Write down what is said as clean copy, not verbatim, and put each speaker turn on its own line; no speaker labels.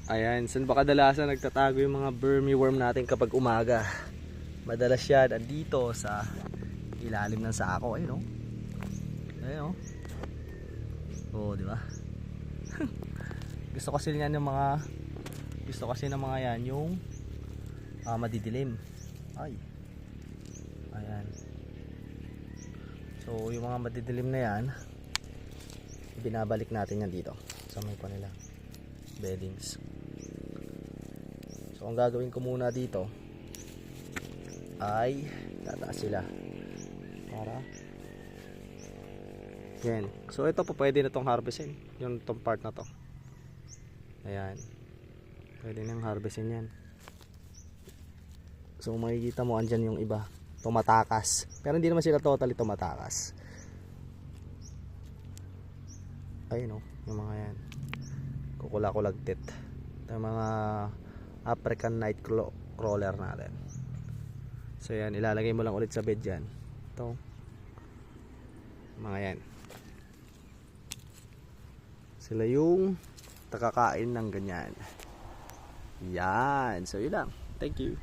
Ayan, saan ba kadalasan nagtatago yung mga vermiworm natin kapag umaga? Madalas yan andito sa ilalim ng sako. Ayun o. Ayun o. Oo, di ba? Gusto kasi niyan ng mga yan yung madidilim. Ay. Ayan. So, yung mga madidilim na yan, binabalik natin yan dito sa may kanila beddings. So, ang gagawin ko muna dito ay tataas sila para yan. So, ito po pwede na tong harvestin. Yung tong part na to. Ayan. Pwede nang harvestin yan. So, makikita mo andyan yung iba. Tumatakas. Pero hindi naman sila totally tumatakas. Ayun o. Yung mga yan. Kukula-kulagtit. Ito yung mga African night crawler natin. So, yan. Ilalagay mo lang ulit sa bed yan. Ito. Mga yan. Sila yung takakain ng ganyan. Yan. So, yun lang. Thank you.